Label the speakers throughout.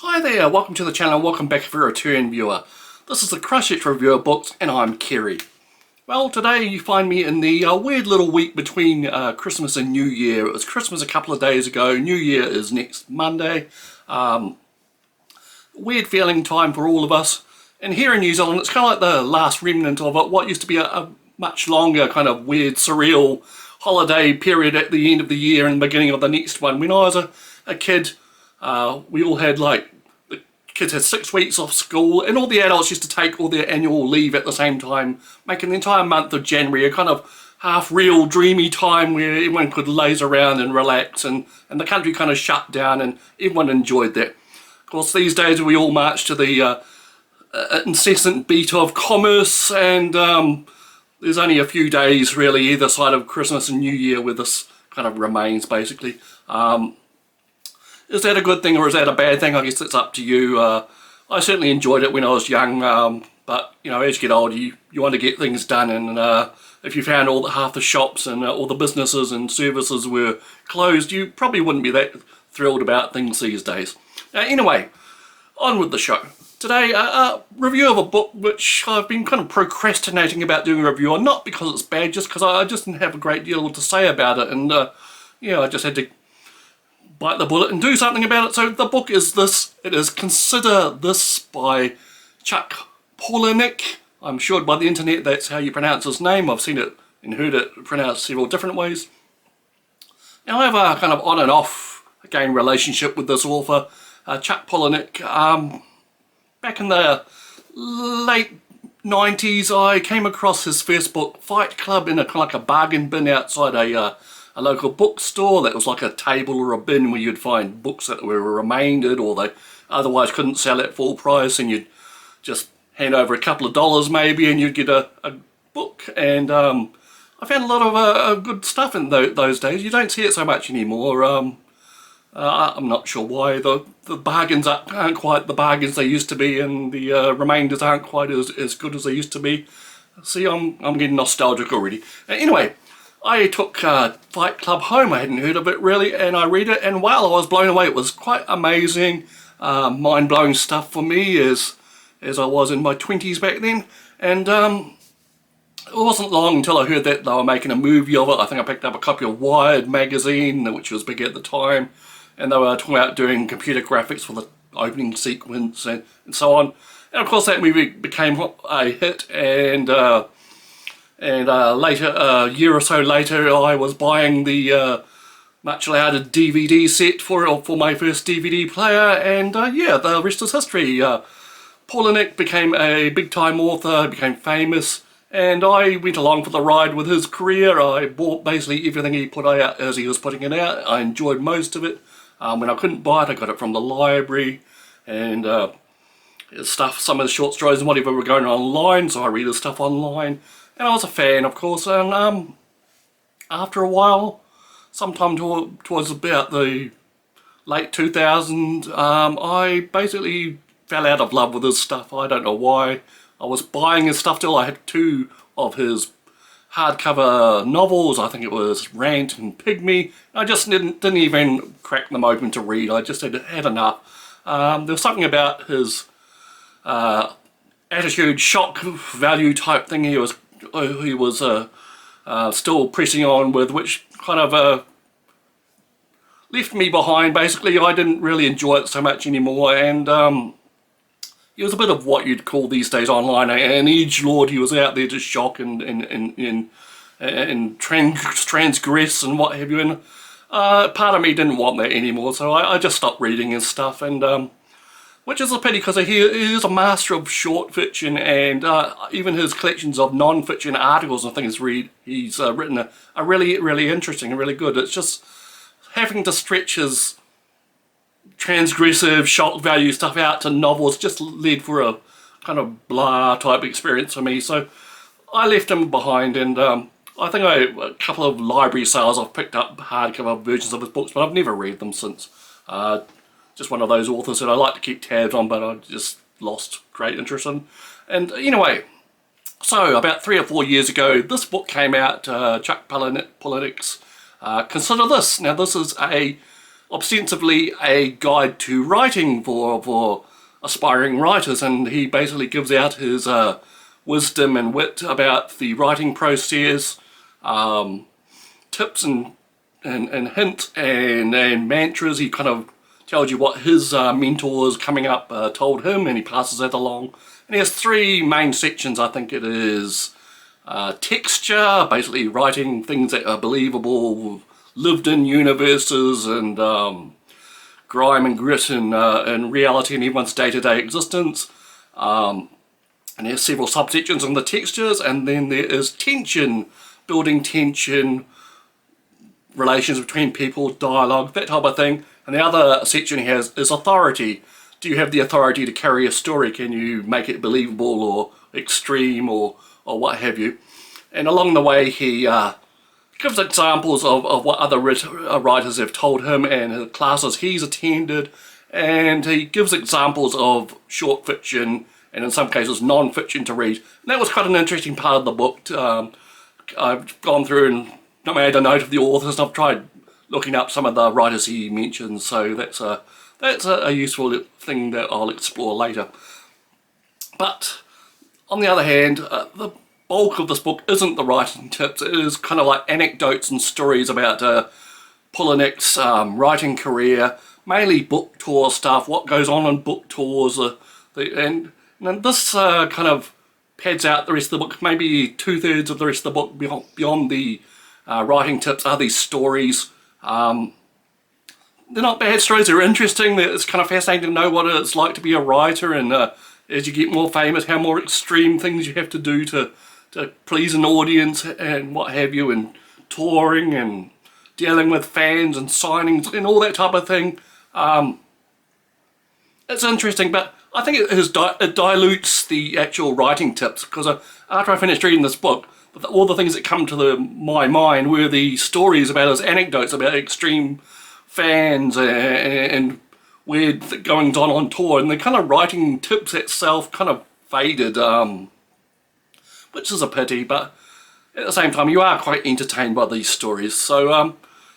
Speaker 1: Hi there, welcome to the channel and welcome back if you're a return viewer. This is the Christchurch Review of Books and I'm Kerry. Well, today you find me in the weird little week between Christmas and New Year. It was Christmas a couple of days ago, New Year is next Monday. Weird feeling time for all of us. And here in New Zealand it's kind of like the last remnant of what used to be a much longer kind of weird surreal holiday period at the end of the year and the beginning of the next one. When I was a kid, we all had the kids had 6 weeks off school and all the adults used to take all their annual leave at the same time, making the entire month of January a kind of half real dreamy time where everyone could laze around and relax and the country kind of shut down and everyone enjoyed that. Of course these days we all march to the incessant beat of commerce and there's only a few days really either side of Christmas and New Year where this kind of remains basically. Is that a good thing or is that a bad thing? I guess it's up to you. I certainly enjoyed it when I was young, but you know, as you get older, you want to get things done. And if you found half the shops and all the businesses and services were closed, you probably wouldn't be that thrilled about things these days. Anyway, on with the show. Today, a review of a book which I've been kind of procrastinating about doing a review on, not because it's bad, just because I just didn't have a great deal to say about it, and yeah, I just had to bite the bullet and do something about it. So the book is this. It is Consider This by Chuck Palahniuk. I'm sure by the internet that's how you pronounce his name. I've seen it and heard it pronounced several different ways. Now I have a kind of on and off, again, relationship with this author, Chuck Palahniuk. Back in the late 90s I came across his first book, Fight Club, in a kind of like a bargain bin outside a local bookstore. That was like a table or a bin where you'd find books that were remaindered or they otherwise couldn't sell at full price, and you'd just hand over a couple of dollars maybe and you'd get a book. And I found a lot of good stuff in those days. You don't see it so much anymore. I'm not sure why. The bargains aren't quite the bargains they used to be, and the remainders aren't quite as good as they used to be. See, I'm getting nostalgic already. Anyway, I took Fight Club home. I hadn't heard of it really, and I read it, and wow, I was blown away. It was quite amazing, mind-blowing stuff for me as I was in my 20s back then. And it wasn't long until I heard that they were making a movie of it. I think I picked up a copy of Wired magazine, which was big at the time, and they were talking about doing computer graphics for the opening sequence and so on. And of course that movie became a hit, and later, a year or so later, I was buying the much lauded DVD set for my first DVD player, and yeah, the rest is history. Palahniuk became a big-time author, became famous, and I went along for the ride with his career. I bought basically everything he put out as he was putting it out. I enjoyed most of it. When I couldn't buy it, I got it from the library, and some of the short stories and whatever were going online, so I read his stuff online. And I was a fan, of course, and after a while, sometime towards about the late 2000s, I basically fell out of love with his stuff. I don't know why. I was buying his stuff till I had 2 of his hardcover novels. I think it was Rant and Pygmy. I just didn't even crack them open to read. I just had enough. There was something about his attitude, shock value type thing he was still pressing on with, which kind of left me behind. Basically, I didn't really enjoy it so much anymore, and he was a bit of what you'd call these days online an edgelord. He was out there to shock and transgress and what have you, and part of me didn't want that anymore, so I just stopped reading his stuff, and which is a pity because he is a master of short fiction, and even his collections of non-fiction articles and things he's written are really, really interesting and really good. It's just having to stretch his transgressive, shock value stuff out to novels just led for a kind of blah type experience for me. So I left him behind, and I think a couple of library sales I've picked up hardcover versions of his books, but I've never read them since. Just one of those authors that I like to keep tabs on, but I just lost great interest in. And anyway, so about 3 or 4 years ago, this book came out, Chuck Palahniuk's Consider This. Now this is ostensibly a guide to writing for aspiring writers, and he basically gives out his wisdom and wit about the writing process, tips and hints and mantras. He kind of tells you what his mentors coming up told him, and he passes that along. And he has three main sections. I think it is texture, basically writing things that are believable, lived in universes, and grime and grit and reality in everyone's day-to-day existence. And there's several subsections on the textures, and then there is tension, building tension, relations between people, dialogue, that type of thing. And the other section he has is authority. Do you have the authority to carry a story? Can you make it believable or extreme or what have you? And along the way he gives examples of what other writers have told him and the classes he's attended, and he gives examples of short fiction and in some cases non-fiction to read. And that was quite an interesting part of the book. I've gone through and made a note of the authors, and I've tried looking up some of the writers he mentions, so that's a useful thing that I'll explore later. But on the other hand, the bulk of this book isn't the writing tips. It is kind of like anecdotes and stories about Palahniuk's writing career, mainly book tour stuff, what goes on book tours, and this kind of pads out the rest of the book. Maybe 2/3 of the rest of the book beyond the writing tips are these stories. They're not bad stories, they're interesting. It's kind of fascinating to know what it's like to be a writer, and as you get more famous, how more extreme things you have to do to please an audience and what have you, and touring and dealing with fans and signings and all that type of thing. It's interesting, but I think it dilutes the actual writing tips, because after I finished reading this book, all the things that come to my mind were the stories about his anecdotes about extreme fans and weird goings on tour, and the kind of writing tips itself kind of faded, which is a pity, but at the same time you are quite entertained by these stories. So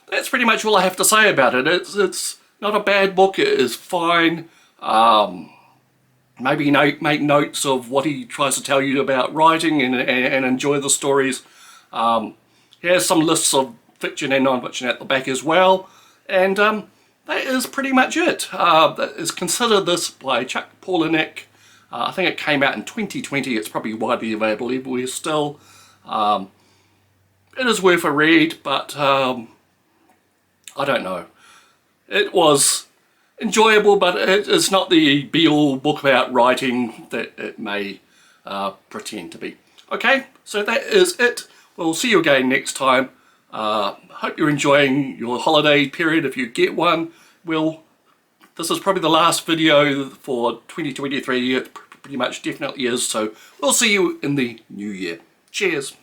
Speaker 1: that's pretty much all I have to say about it. It's not a bad book, it is fine. Maybe make notes of what he tries to tell you about writing and enjoy the stories. He has some lists of fiction and non-fiction at the back as well, and that is pretty much it. That is Consider This by Chuck Palahniuk. I think it came out in 2020. It's probably widely available everywhere still. It is worth a read, but I don't know. It was enjoyable, but it's not the be-all book about writing that it may pretend to be. Okay, so that is it. We'll see you again next time. Hope you're enjoying your holiday period if you get one. This is probably the last video for 2023. It pretty much definitely is, so we'll see you in the new year. Cheers.